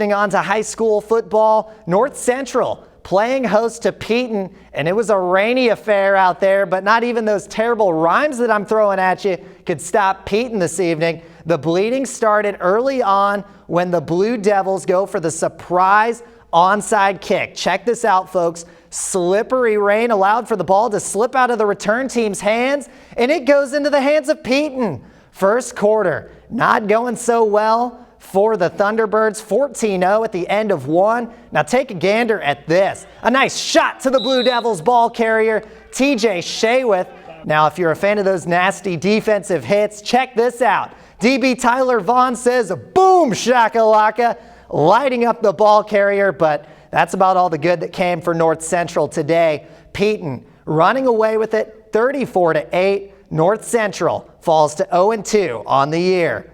On to high school football, North Central playing host to Peotone, and it was a rainy affair out there, but not even those terrible rhymes that I'm throwing at you could stop Peotone this evening. The bleeding started early on when the Blue Devils go for the surprise onside kick. Check this out, folks. Slippery rain allowed for the ball to slip out of the return team's hands, and it goes into the hands of Peotone. First quarter, not going so well for the Thunderbirds, 14-0 at the end of one. Now take a gander at this. A nice shot to the Blue Devils ball carrier, TJ Shaywith. Now if you're a fan of those nasty defensive hits, check this out. DB Tyler Vaughn says, boom shakalaka, lighting up the ball carrier, but that's about all the good that came for North Central today. Peotone running away with it, 34-8. North Central falls to 0-2 on the year.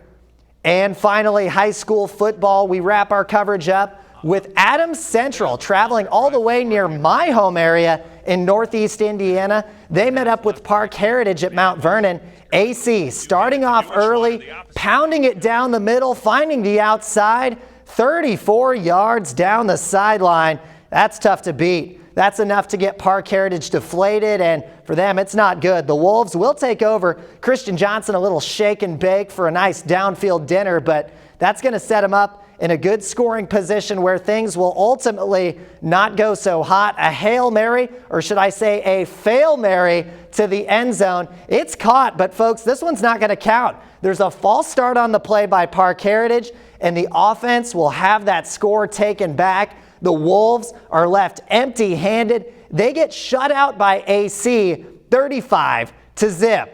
And finally, high school football. We wrap our coverage up with Adams Central traveling all the way near my home area in Northeast Indiana. They met up with Park Heritage at Mount Vernon. AC starting off early, pounding it down the middle, finding the outside, 34 yards down the sideline. That's tough to beat. That's enough to get Park Heritage deflated, and for them, it's not good. The Wolves will take over. Christian Johnson a little shake and bake for a nice downfield dinner, but that's going to set him up in a good scoring position where things will ultimately not go so hot. A Hail Mary, or should I say a Fail Mary, to the end zone. It's caught, but folks, this one's not going to count. There's a false start on the play by Park Heritage, and the offense will have that score taken back. The Wolves are left empty-handed. They get shut out by AC 35-0.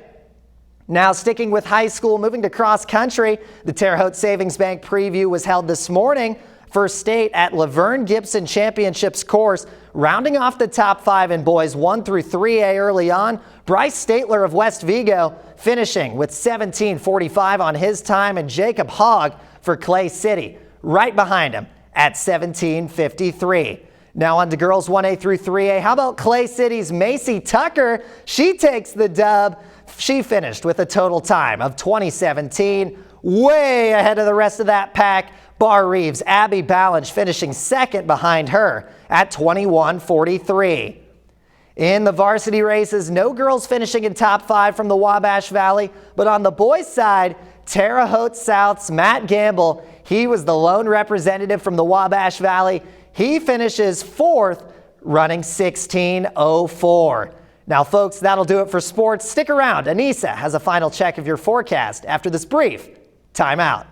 Now sticking with high school, moving to cross country, the Terre Haute Savings Bank preview was held this morning. First state at Laverne Gibson Championships course, rounding off the top 5 in boys 1 through 3A early on. Bryce Statler of West Vigo finishing with 17:45 on his time, and Jacob Hogg for Clay City right behind him at 17:53. Now on to girls 1A through 3A. How about Clay City's Macy Tucker? She takes the dub. She finished with a total time of 20:17, way ahead of the rest of that pack. Bar Reeves' Abby Ballange finishing second behind her at 21:43. In the varsity races, no girls finishing in top 5 from the Wabash Valley, but on the boys' side, Terre Haute South's Matt Gamble, he was the lone representative from the Wabash Valley. He finishes 4th, running 16:04. Now, folks, that'll do it for sports. Stick around. Anissa has a final check of your forecast after this brief timeout.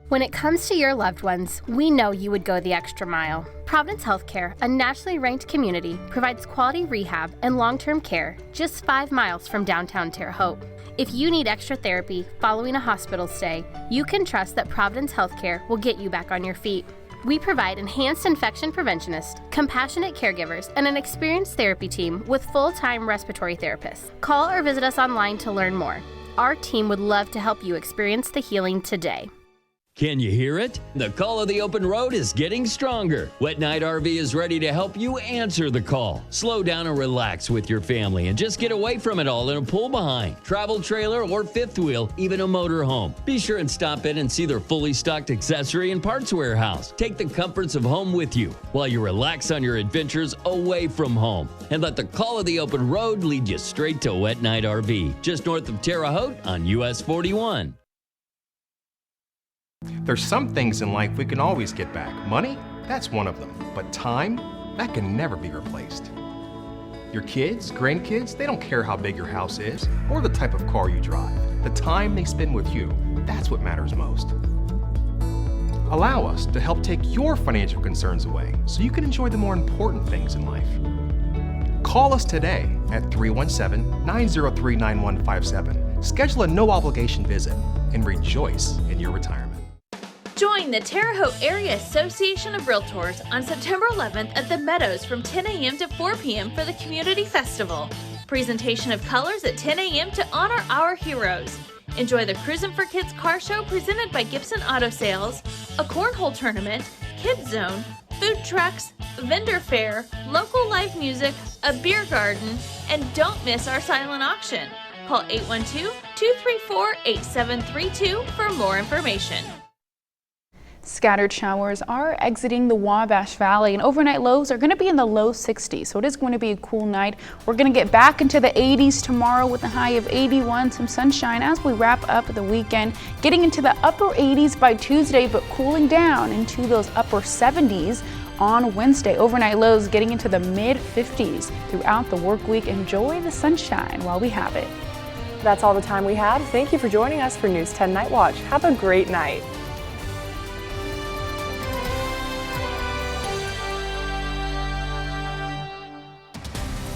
When it comes to your loved ones, we know you would go the extra mile. Providence Healthcare, a nationally ranked community, provides quality rehab and long-term care just 5 miles from downtown Terre Haute. If you need extra therapy following a hospital stay, you can trust that Providence Healthcare will get you back on your feet. We provide enhanced infection preventionists, compassionate caregivers, and an experienced therapy team with full-time respiratory therapists. Call or visit us online to learn more. Our team would love to help you experience the healing today. Can you hear it? The call of the open road is getting stronger. Wet Night RV is ready to help you answer the call. Slow down and relax with your family and just get away from it all in a pull behind, travel trailer, or fifth wheel, even a motor home. Be sure and stop in and see their fully stocked accessory and parts warehouse. Take the comforts of home with you while you relax on your adventures away from home. And let the call of the open road lead you straight to Wet Night RV, just north of Terre Haute on US 41. There's some things in life we can always get back. Money, that's one of them. But time, that can never be replaced. Your kids, grandkids, they don't care how big your house is or the type of car you drive. The time they spend with you, that's what matters most. Allow us to help take your financial concerns away so you can enjoy the more important things in life. Call us today at 317-903-9157. Schedule a no-obligation visit and rejoice in your retirement. Join the Terre Haute Area Association of Realtors on September 11th at the Meadows from 10 a.m. to 4 p.m. for the Community Festival. Presentation of colors at 10 a.m. to honor our heroes. Enjoy the Cruisin' for Kids car show presented by Gibson Auto Sales, a cornhole tournament, Kids Zone, food trucks, vendor fair, local live music, a beer garden, and don't miss our silent auction. Call 812-234-8732 for more information. Scattered showers are exiting the Wabash Valley, and overnight lows are going to be in the low 60s, so it is going to be a cool night. We're going to get back into the 80s tomorrow with a high of 81, some sunshine as we wrap up the weekend, getting into the upper 80s by Tuesday, but cooling down into those upper 70s on Wednesday. Overnight lows getting into the mid 50s throughout the work week. Enjoy the sunshine while we have it. That's all the time we have. Thank you for joining us for News 10 Night Watch. Have a great night.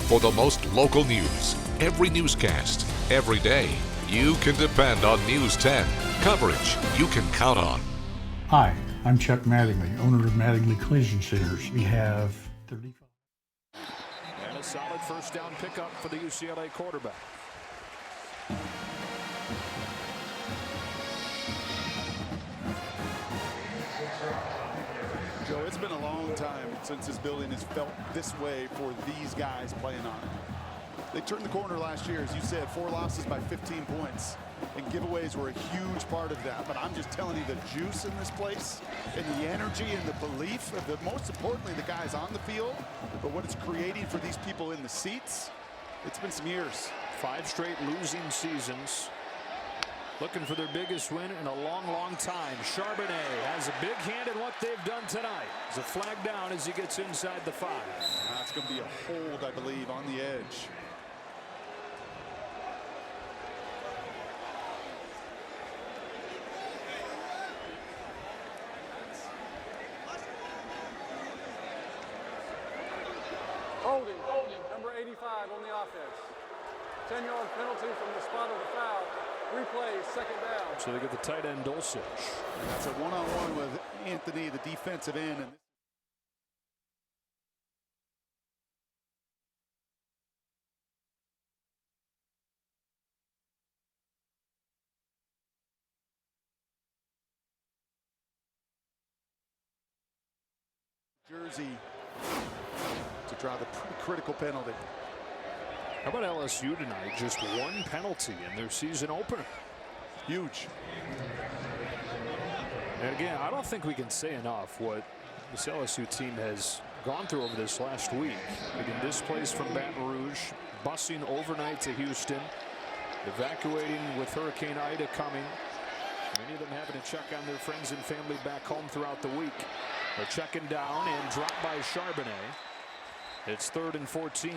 For the most local news, every newscast, every day, you can depend on News 10. Coverage you can count on. Hi, I'm Chuck Mattingly, owner of Mattingly Collision Centers. We have 35. And a solid first down pickup for the UCLA quarterback. Joe, it's been a long time since this building has felt this way for these guys playing on it. They turned the corner last year, as you said, 4 losses by 15 points. And giveaways were a huge part of that. But I'm just telling you, the juice in this place and the energy and the belief of the, most importantly, the guys on the field, but what it's creating for these people in the seats, it's been some years. 5 straight losing seasons. Looking for their biggest win in a long, long time. Charbonnet has a big hand in what they've done tonight. There's a flag down as he gets inside the 5. That's going to be a hold, I believe, on the edge. Holding, number 85 on the offense. 10-yard penalty from the spot of the foul. Replay, second down. So they get the tight end Dulcich. And that's a one-on-one with Anthony, the defensive end. And Jersey to draw the critical penalty. How about LSU tonight? Just 1 penalty in their season opener. Huge. And again, I don't think we can say enough what this LSU team has gone through over this last week. Getting displaced from Baton Rouge, busing overnight to Houston, evacuating with Hurricane Ida coming. Many of them having to check on their friends and family back home throughout the week. They're checking down and dropped by Charbonnet. It's 3rd and 14.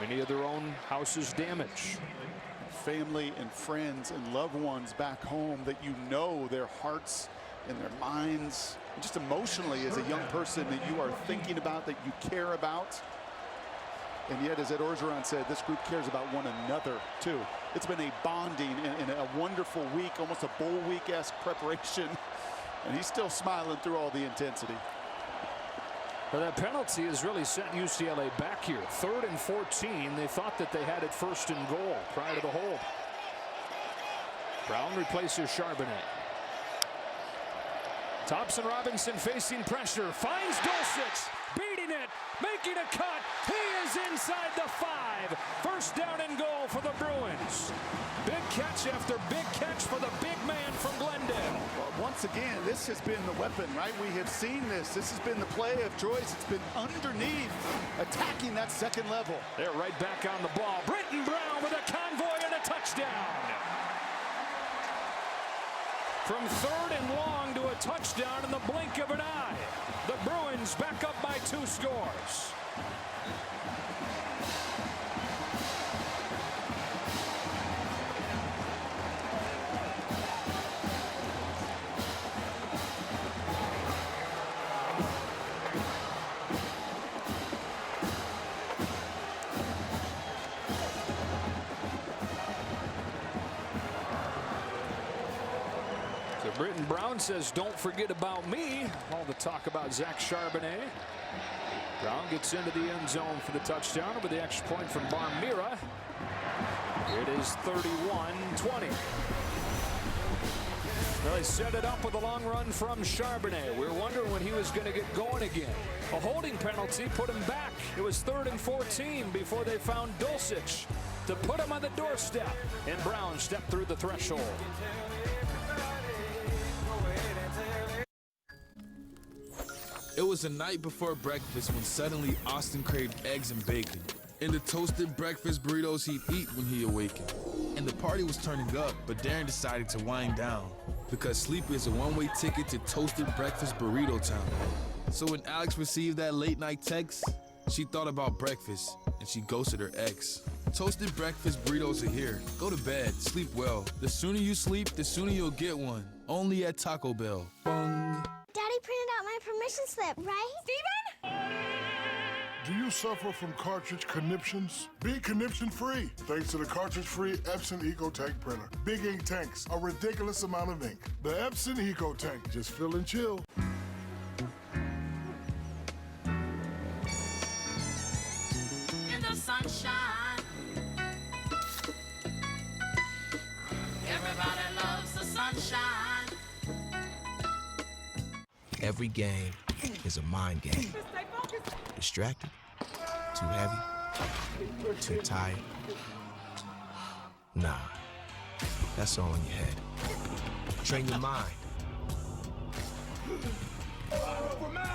Many of their own houses damaged. Family and friends and loved ones back home that you know their hearts and their minds, and just emotionally as a young person that you are thinking about, that you care about. And yet, as Ed Orgeron said, this group cares about one another too. It's been a bonding and a wonderful week, almost a bowl week-esque preparation. And he's still smiling through all the intensity. Well, that penalty has really sent UCLA back here. 3rd and 14. They thought that they had it 1st and goal prior to the hold. Brown replaces Charbonnet. Thompson Robinson facing pressure. Finds Dulcich. Beating it. Making a cut. He is inside the 5. 1st down and goal for the Bruins. Big catch after big catch for the big man from Glendale. Well, once again, this has been the weapon, right? We have seen this. This has been the play of choice. It's been underneath, attacking that second level. They're right back on the ball. Britton Brown with a convoy and a touchdown. From 3rd and long to a touchdown in the blink of an eye. The Bruins back up by 2 scores. Britton Brown says, "Don't forget about me." All the talk about Zach Charbonnet. Brown gets into the end zone for the touchdown with the extra point from Barmira. It is 31-20. Well, they set it up with a long run from Charbonnet. We were wondering when he was going to get going again. A holding penalty put him back. It was 3rd and 14 before they found Dulcich to put him on the doorstep. And Brown stepped through the threshold. It was the night before breakfast when suddenly Austin craved eggs and bacon and the toasted breakfast burritos he'd eat when he awakened. And the party was turning up, but Darren decided to wind down because sleep is a one-way ticket to toasted breakfast burrito town. So when Alex received that late-night text, she thought about breakfast and she ghosted her ex. Toasted breakfast burritos are here. Go to bed, sleep well. The sooner you sleep, the sooner you'll get one. Only at Taco Bell. Bung. Daddy printed out my permission slip, right? Steven? Do you suffer from cartridge conniptions? Be conniption-free thanks to the cartridge-free Epson EcoTank printer. Big ink tanks, a ridiculous amount of ink. The Epson EcoTank, just fill and chill. In the sunshine, everybody loves the sunshine. Every game is a mind game. Distracted? Too heavy? Too tired? Nah, that's all in your head. Train your mind.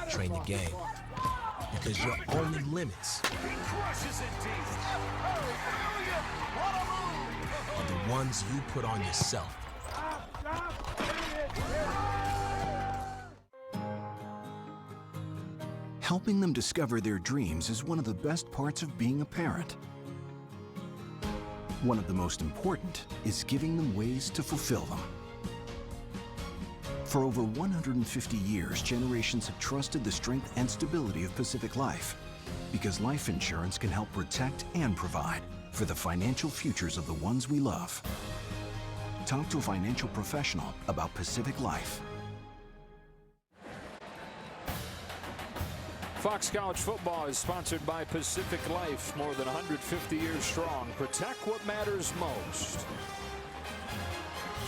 Train your game. Because your only limits are the ones you put on yourself. Helping them discover their dreams is one of the best parts of being a parent. One of the most important is giving them ways to fulfill them. For over 150 years, generations have trusted the strength and stability of Pacific Life, because life insurance can help protect and provide for the financial futures of the ones we love. Talk to a financial professional about Pacific Life. Fox College Football is sponsored by Pacific Life, more than 150 years strong. Protect what matters most.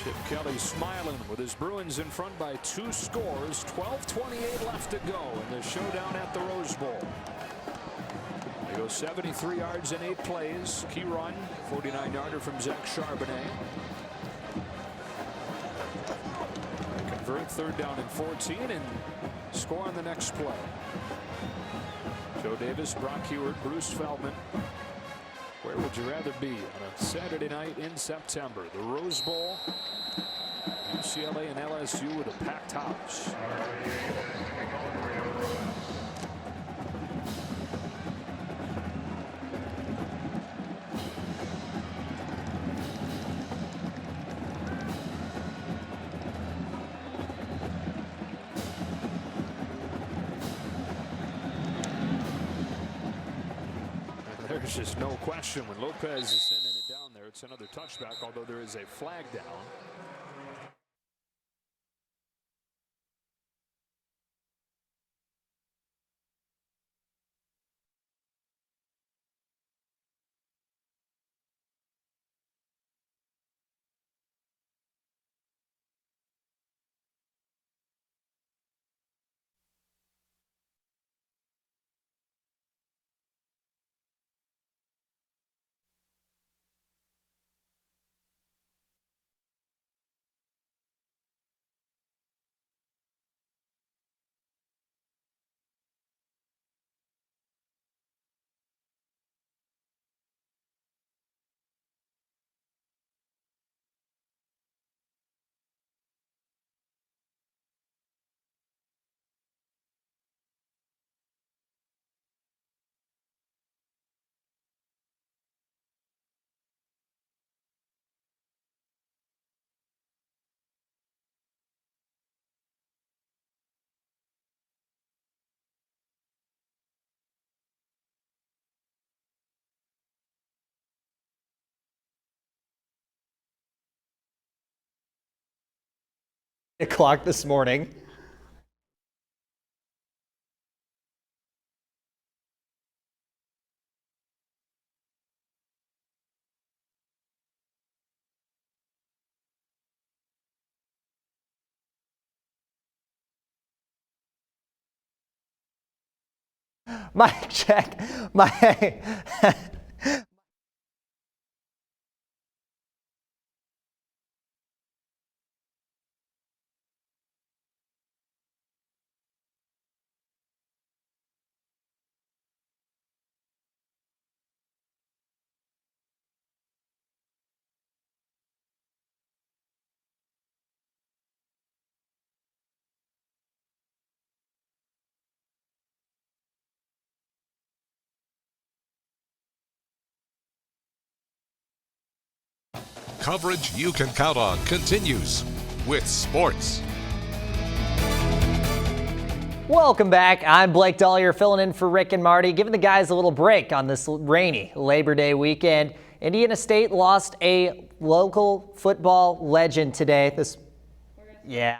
Chip Kelly smiling with his Bruins in front by 2 scores. 12:28 left to go in the showdown at the Rose Bowl. They go 73 yards in 8 plays. Key run, 49-yarder from Zach Charbonnet. They convert 3rd down and 14 and score on the next play. Joe Davis, Brock Heward, Bruce Feldman. Where would you rather be on a Saturday night in September? The Rose Bowl, UCLA and LSU with a packed house. There's just no question when Lopez is sending it down there, it's another touchback, although there is a flag down. O'clock this morning. Mic check. Coverage you can count on continues with sports. Welcome back. I'm Blake Dollier filling in for Rick and Marty, giving the guys a little break on this rainy Labor Day weekend. Indiana State lost a local football legend today. Yeah.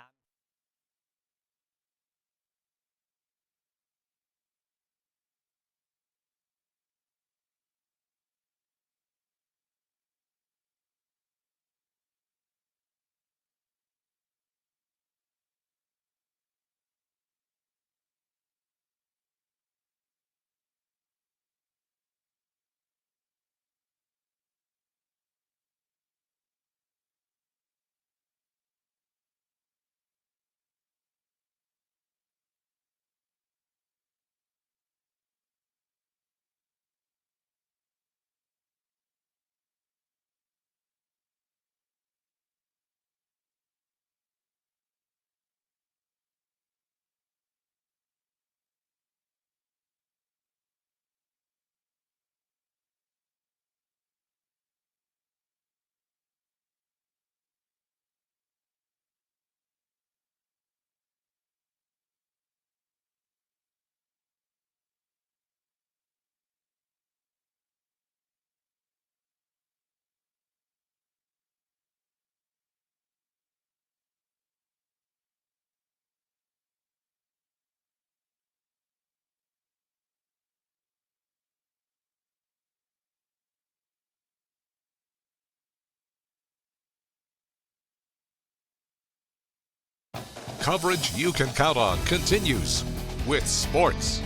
Coverage you can count on continues with sports.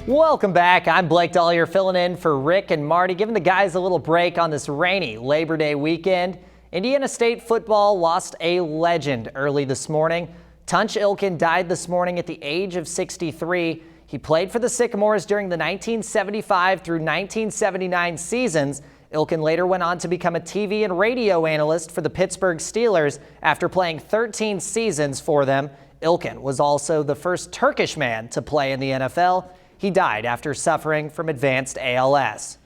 Welcome back. I'm Blake Dollier filling in for Rick and Marty, giving the guys a little break on this rainy Labor Day weekend. Indiana State football lost a legend early this morning. Tunch Ilkin died this morning at the age of 63. He played for the Sycamores during the 1975 through 1979 seasons. Ilkin later went on to become a TV and radio analyst for the Pittsburgh Steelers after playing 13 seasons for them. Ilkin was also the first Turkish man to play in the NFL. He died after suffering from advanced ALS.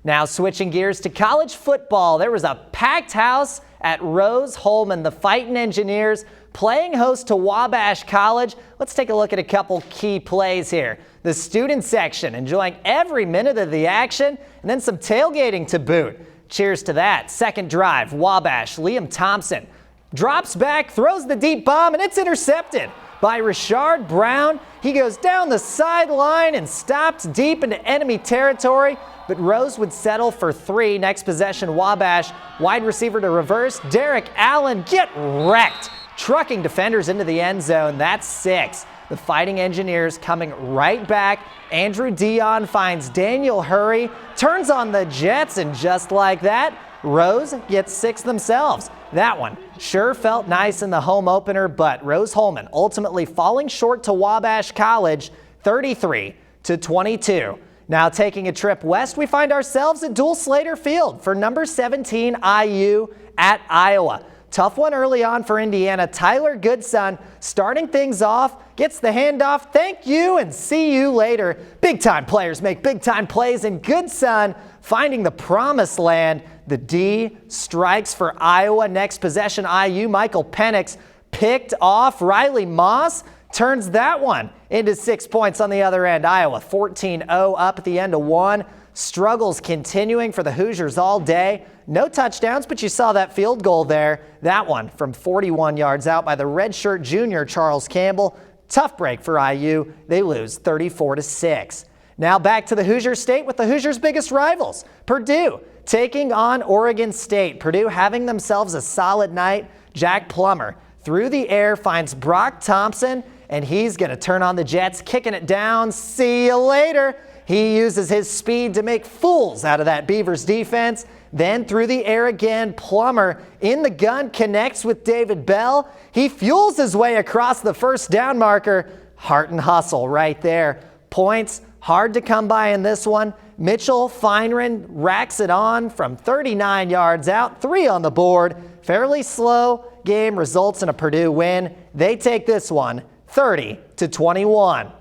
Now switching gears to college football, there was a packed house at Rose-Hulman. The Fighting Engineers playing host to Wabash College. Let's take a look at a couple key plays here. The student section enjoying every minute of the action, and then some tailgating to boot. Cheers to that. Second drive, Wabash, Liam Thompson drops back, throws the deep bomb, and it's intercepted by Rashard Brown. He goes down the sideline and stopped deep into enemy territory, but Rose would settle for 3. Next possession, Wabash, wide receiver to reverse. Derek Allen get wrecked, trucking defenders into the end zone. That's 6. The Fighting Engineers coming right back. Andrew Dion finds Daniel Hurry, turns on the Jets, and just like that, Rose gets 6 themselves. That one sure felt nice in the home opener, but Rose-Hulman ultimately falling short to Wabash College, 33-22. Now taking a trip west, we find ourselves at Dual Slater Field for number 17 IU at Iowa. Tough one early on for Indiana. Tyler Goodson starting things off, gets the handoff. Thank you and see you later. Big-time players make big-time plays, and Goodson finding the promised land. The D strikes for Iowa. Next possession, IU. Michael Penix picked off. Riley Moss turns that one into 6 points on the other end. Iowa 14-0 up at the end of one. Struggles continuing for the Hoosiers all day. No touchdowns, but you saw that field goal there. That one from 41 yards out by the redshirt junior Charles Campbell. Tough break for IU. They lose 34-6. Now back to the Hoosier State with the Hoosiers' biggest rivals, Purdue, taking on Oregon State. Purdue having themselves a solid night. Jack Plummer through the air finds Brock Thompson, and he's going to turn on the Jets, kicking it down. See you later. He uses his speed to make fools out of that Beavers defense. Then through the air again, Plummer in the gun connects with David Bell. He fuels his way across the first down marker. Heart and hustle right there. Points hard to come by in this one. Mitchell Feinren racks it on from 39 yards out, 3 on the board. Fairly slow game results in a Purdue win. They take this one 30-21.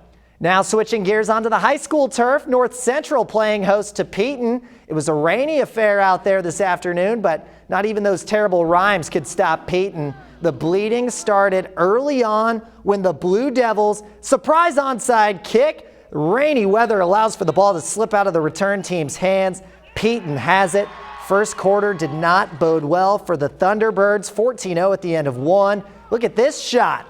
Now switching gears onto the high school turf, North Central playing host to Peotone. It was a rainy affair out there this afternoon, but not even those terrible rhymes could stop Peotone. The bleeding started early on when the Blue Devils, surprise onside kick. Rainy weather allows for the ball to slip out of the return team's hands. Peotone has it. First quarter did not bode well for the Thunderbirds, 14-0 at the end of one. Look at this shot.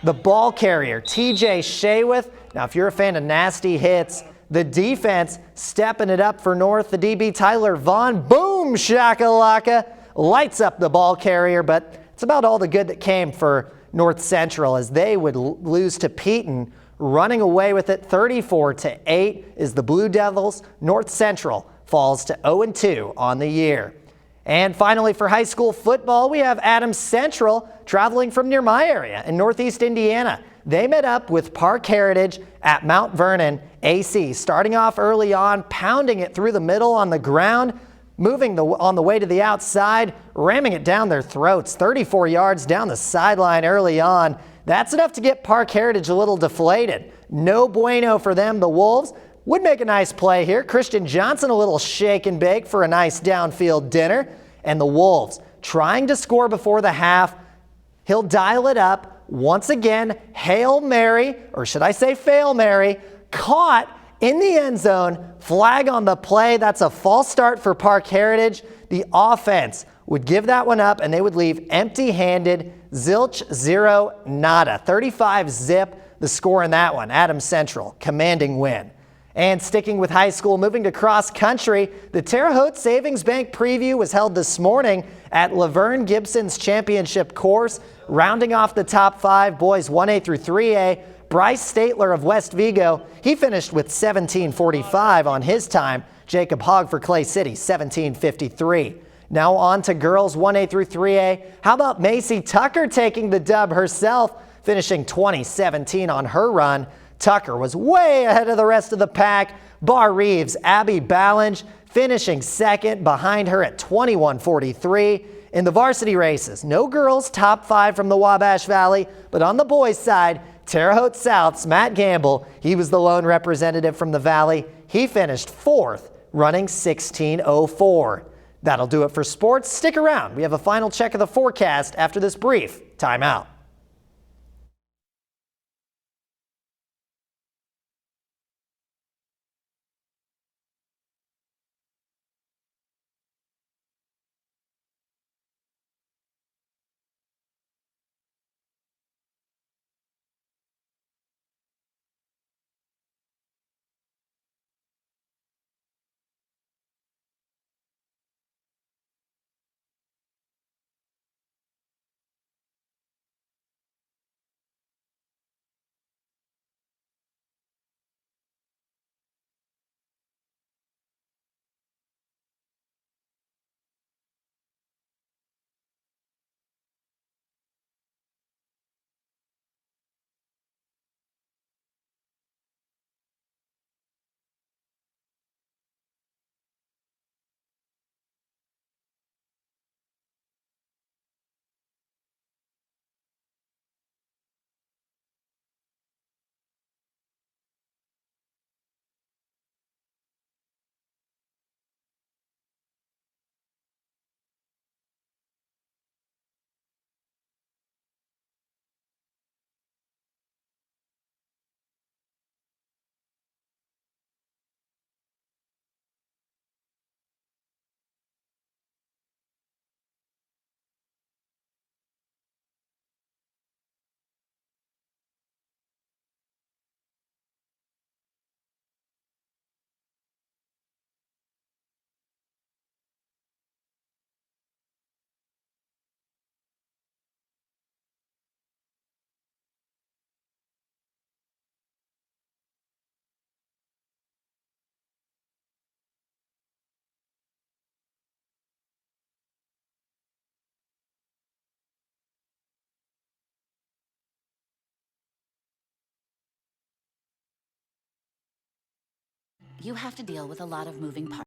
The ball carrier, TJ Shaywith. Now, if you're a fan of nasty hits, the defense stepping it up for North. The DB Tyler Vaughn, boom, shakalaka, lights up the ball carrier, but it's about all the good that came for North Central as they would lose to Peotone. Running away with it 34-8 is the Blue Devils. North Central falls to 0-2 on the year. And finally, for high school football, we have Adams Central traveling from near my area in Northeast Indiana. They met up with Park Heritage at Mount Vernon AC, starting off early on, pounding it through the middle on the ground, moving on the way to the outside, ramming it down their throats, 34 yards down the sideline early on. That's enough to get Park Heritage a little deflated. No bueno for them. The Wolves would make a nice play here. Christian Johnson a little shake and bake for a nice downfield dinner. And the Wolves trying to score before the half. He'll dial it up. Once again, Hail Mary, or should I say Fail Mary, caught in the end zone. Flag on the play. That's a false start for Park Heritage. The offense would give that one up and they would leave empty-handed. Zilch, zero, nada. 35-zip, the score in that one. Adams Central, commanding win. And sticking with high school, moving to cross country, the Terre Haute Savings Bank preview was held this morning at Laverne Gibson's championship course. Rounding off the top five, boys 1A through 3A, Bryce Statler of West Vigo, he finished with 17:45 on his time. Jacob Hogg for Clay City, 17:53. Now on to girls 1A through 3A. How about Macy Tucker taking the dub herself, finishing 20-17 on her run. Tucker was way ahead of the rest of the pack. Bar Reeves, Abby Ballinge finishing second behind her at 21:43. In the varsity races, no girls top five from the Wabash Valley, but on the boys' side, Terre Haute South's Matt Gamble, he was the lone representative from the Valley. He finished fourth, running 16:04. That'll do it for sports. Stick around. We have a final check of the forecast after this brief timeout. You have to deal with a lot of moving parts.